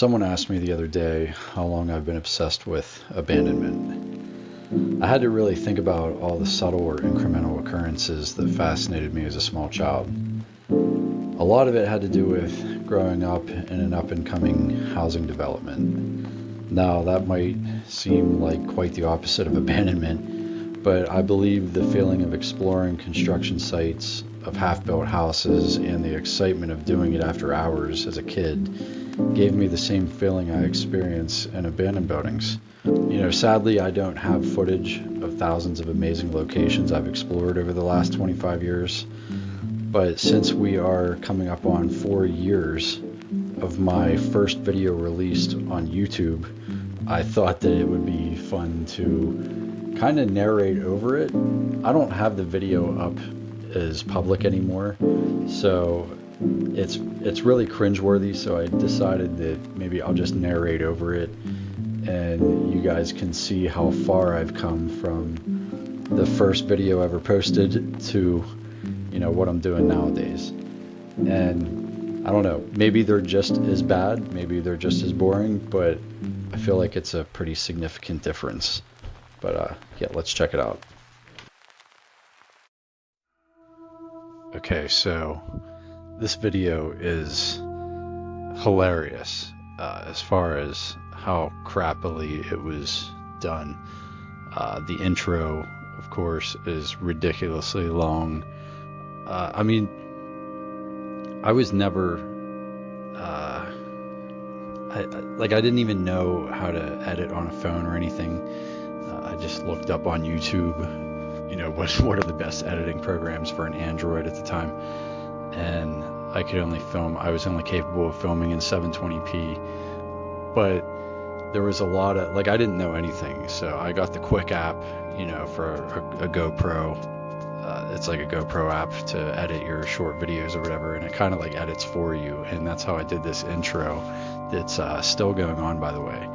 Someone asked me the other day how long I've been obsessed with abandonment. I had to really think about all the subtle or incremental occurrences that fascinated me as a small child. A lot of it had to do with growing up in an up-and-coming housing development. Now, that might seem like quite the opposite of abandonment, but I believe the feeling of exploring construction sites, of half-built houses, and the excitement of doing it after hours as a kid gave me the same feeling I experience in abandoned buildings. Sadly, I don't have footage of thousands of amazing locations I've explored over the last 25 years, but since we are coming up on 4 years of my first video released on YouTube, I thought that it would be fun to kind of narrate over it. I don't have the video up as public anymore, so it's really cringeworthy, so I decided that maybe I'll just narrate over it and you guys can see how far I've come from the first video ever posted to what I'm doing nowadays. And I don't know, maybe they're just as bad, maybe they're just as boring, but I feel like it's a pretty significant difference. But yeah, let's check it out. Okay, so this video is hilarious as far as how crappily it was done. The intro, of course, is ridiculously long. I was never, I didn't even know how to edit on a phone or anything. I just looked up on YouTube, what are the best editing programs for an Android at the time, and I was only capable of filming in 720p, but there was a lot of, I didn't know anything, so I got the Quick app, for a GoPro. It's like a GoPro app to edit your short videos or whatever, and it kind of edits for you, and that's how I did this intro. It's still going on, by the way,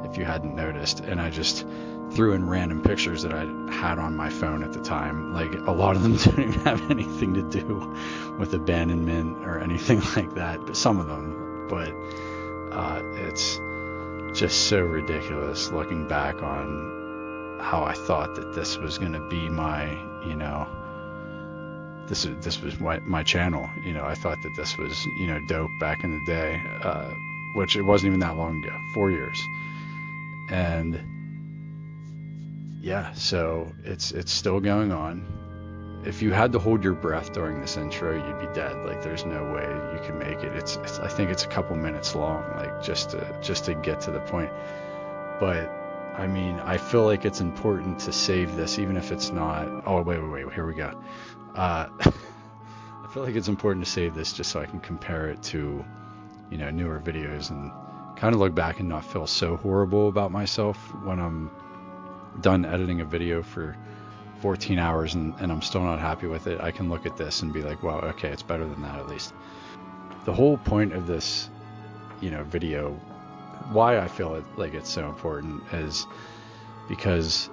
if you hadn't noticed, and I just threw in random pictures that I had on my phone at the time. A lot of them don't even have anything to do with abandonment or anything like that, but some of them. But it's just so ridiculous looking back on how I thought that this was going to be my, this was my channel. I thought that this was, dope back in the day, which it wasn't even that long ago, 4 years. And yeah, so it's still going on. If you had to hold your breath during this intro, you'd be dead. There's no way you can make it. It's I think it's a couple minutes long, just to get to the point. But I feel like it's important to save this, even if it's not. Oh, wait, here we go. I feel like it's important to save this just so I can compare it to, newer videos and kind of look back and not feel so horrible about myself when I'm done editing a video for 14 hours and I'm still not happy with it. I can look at this and be like, wow, okay, it's better than that at least. The whole point of this, video, why I feel it's so important is because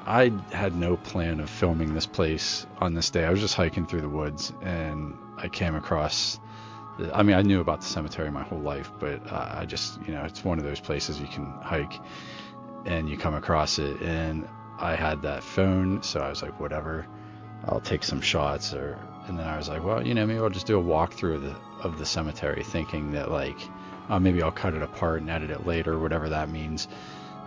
I had no plan of filming this place on this day. I was just hiking through the woods and I came across I knew about the cemetery my whole life, but I just, it's one of those places you can hike and you come across it, and I had that phone, so I was like, whatever, I'll take some shots. And then I was like, well, maybe I'll just do a walkthrough of the cemetery, thinking that maybe I'll cut it apart and edit it later, whatever that means.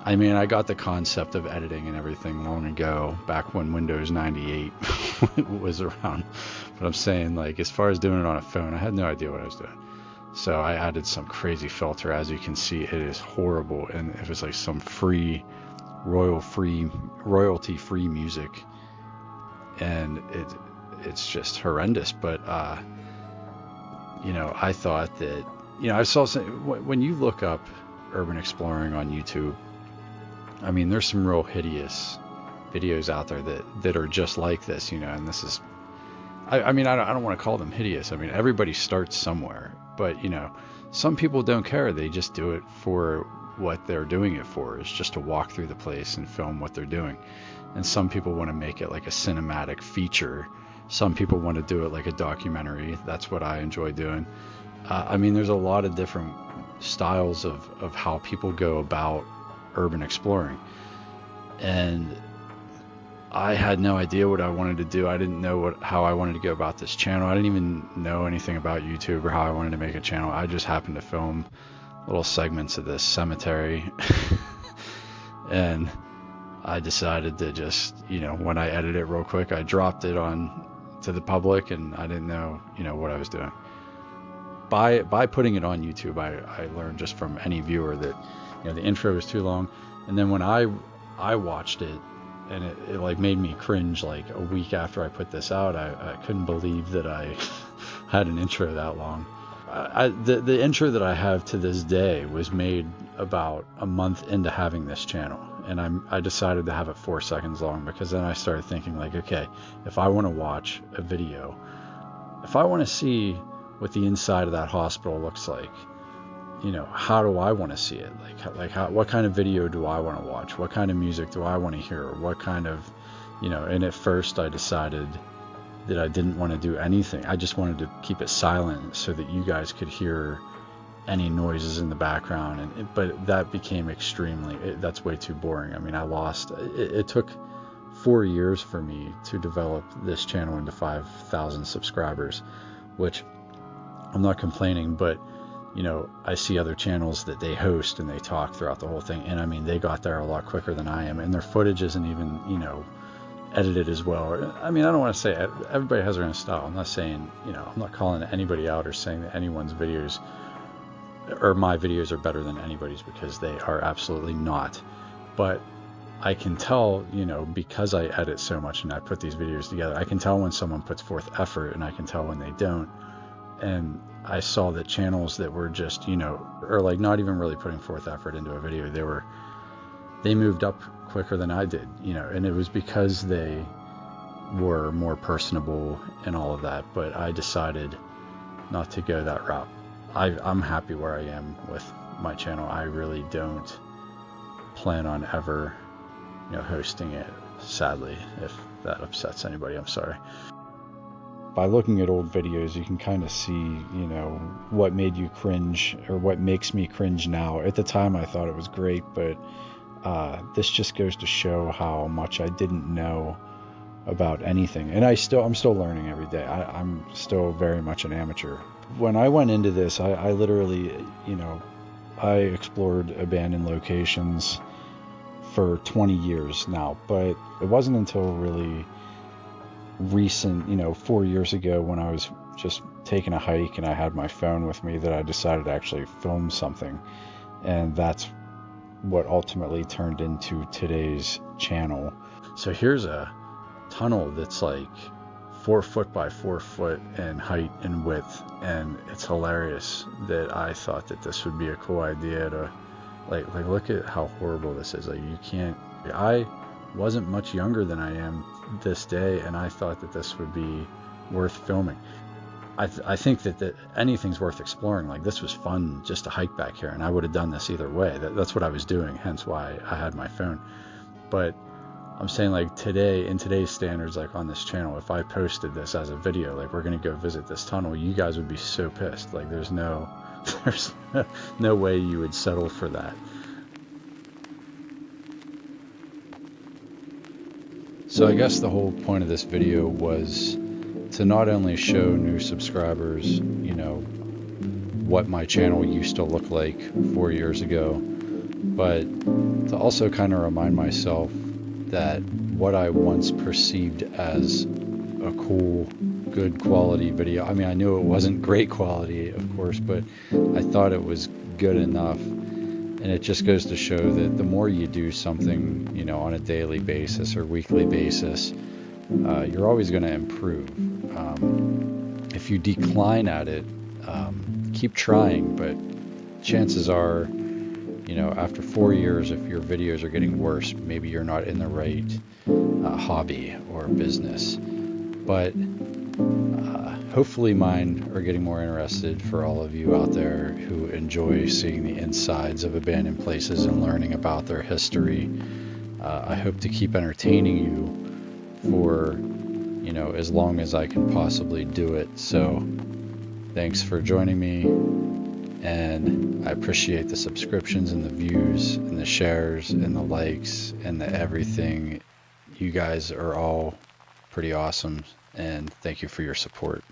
I got the concept of editing and everything long ago, back when Windows 98 was around. But I'm saying, as far as doing it on a phone, I had no idea what I was doing. So I added some crazy filter. As you can see, it is horrible, and it was some royalty-free music, and it's just horrendous. But I thought that I saw when you look up urban exploring on YouTube, there's some real hideous videos out there that are just like this, and this is, I don't want to call them hideous. Everybody starts somewhere, but some people don't care. They just do it for what they're doing it for, is just to walk through the place and film what they're doing. And some people want to make it like a cinematic feature. Some people want to do it like a documentary. That's what I enjoy doing. There's a lot of different styles of how people go about urban exploring. And I had no idea what I wanted to do. I didn't know how I wanted to go about this channel. I didn't even know anything about YouTube or how I wanted to make a channel. I just happened to film little segments of this cemetery. And I decided to just, when I edited it real quick, I dropped it on to the public, and I didn't know, what I was doing. By putting it on YouTube, I learned just from any viewer that, the intro was too long. And then when I watched it, and it like made me cringe like a week after I put this out. I couldn't believe that I had an intro that long. The intro that I have to this day was made about a month into having this channel, and I decided to have it 4 seconds long, because then I started thinking like, okay, if I want to watch a video, if I want to see what the inside of that hospital looks like, how do I want to see it? What kind of video do I want to watch? What kind of music do I want to hear? What kind of, and at first I decided that I didn't want to do anything. I just wanted to keep it silent so that you guys could hear any noises in the background. But that became that's way too boring. I mean, it took 4 years for me to develop this channel into 5,000 subscribers, which I'm not complaining, but I see other channels that they host and they talk throughout the whole thing. And I mean, they got there a lot quicker than I am, and their footage isn't even, edited as well. I mean, I don't want to say everybody has their own style. I'm not saying, I'm not calling anybody out or saying that anyone's videos or my videos are better than anybody's, because they are absolutely not. But I can tell, because I edit so much and I put these videos together, I can tell when someone puts forth effort, and I can tell when they don't. And I saw that channels that were just, or like not even really putting forth effort into a video, they moved up quicker than I did, and it was because they were more personable and all of that. But I decided not to go that route. I'm happy where I am with my channel. I really don't plan on ever, hosting it, sadly. If that upsets anybody, I'm sorry. By looking at old videos, you can kind of see, what made you cringe, or what makes me cringe now. At the time, I thought it was great, but this just goes to show how much I didn't know about anything. And I'm still learning every day. I'm still very much an amateur. When I went into this, I literally, I explored abandoned locations for 20 years now, but it wasn't until really recent, 4 years ago, when I was just taking a hike and I had my phone with me, that I decided to actually film something. And that's what ultimately turned into today's channel. So here's a tunnel that's like 4 foot by 4 foot in height and width, and it's hilarious that I thought that this would be a cool idea to like look at how horrible this is. Like, you can't, I wasn't much younger than I am this day, and I thought that this would be worth filming. I think that anything's worth exploring. Like, this was fun just to hike back here, and I would have done this either way. That's what I was doing, hence why I had my phone. But I'm saying, like, today, in today's standards, like on this channel, if I posted this as a video, like, we're gonna go visit this tunnel, you guys would be so pissed. Like, there's no way you would settle for that. So I guess the whole point of this video was to not only show new subscribers, what my channel used to look like 4 years ago, but to also kind of remind myself that what I once perceived as a cool, good quality video, I mean, I knew it wasn't great quality, of course, but I thought it was good enough. And it just goes to show that the more you do something, on a daily basis or weekly basis, you're always going to improve. If you decline at it, keep trying, but chances are, after 4 years, if your videos are getting worse, maybe you're not in the right hobby or business. But hopefully mine are getting more interested for all of you out there who enjoy seeing the insides of abandoned places and learning about their history. I hope to keep entertaining you for, as long as I can possibly do it. So thanks for joining me, And I appreciate the subscriptions and the views and the shares and the likes and the everything. You guys are all pretty awesome, and thank you for your support.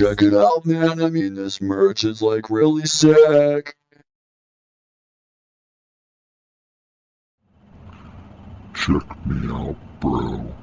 Check it out, man. I mean, this merch is like really sick. Check me out, bro.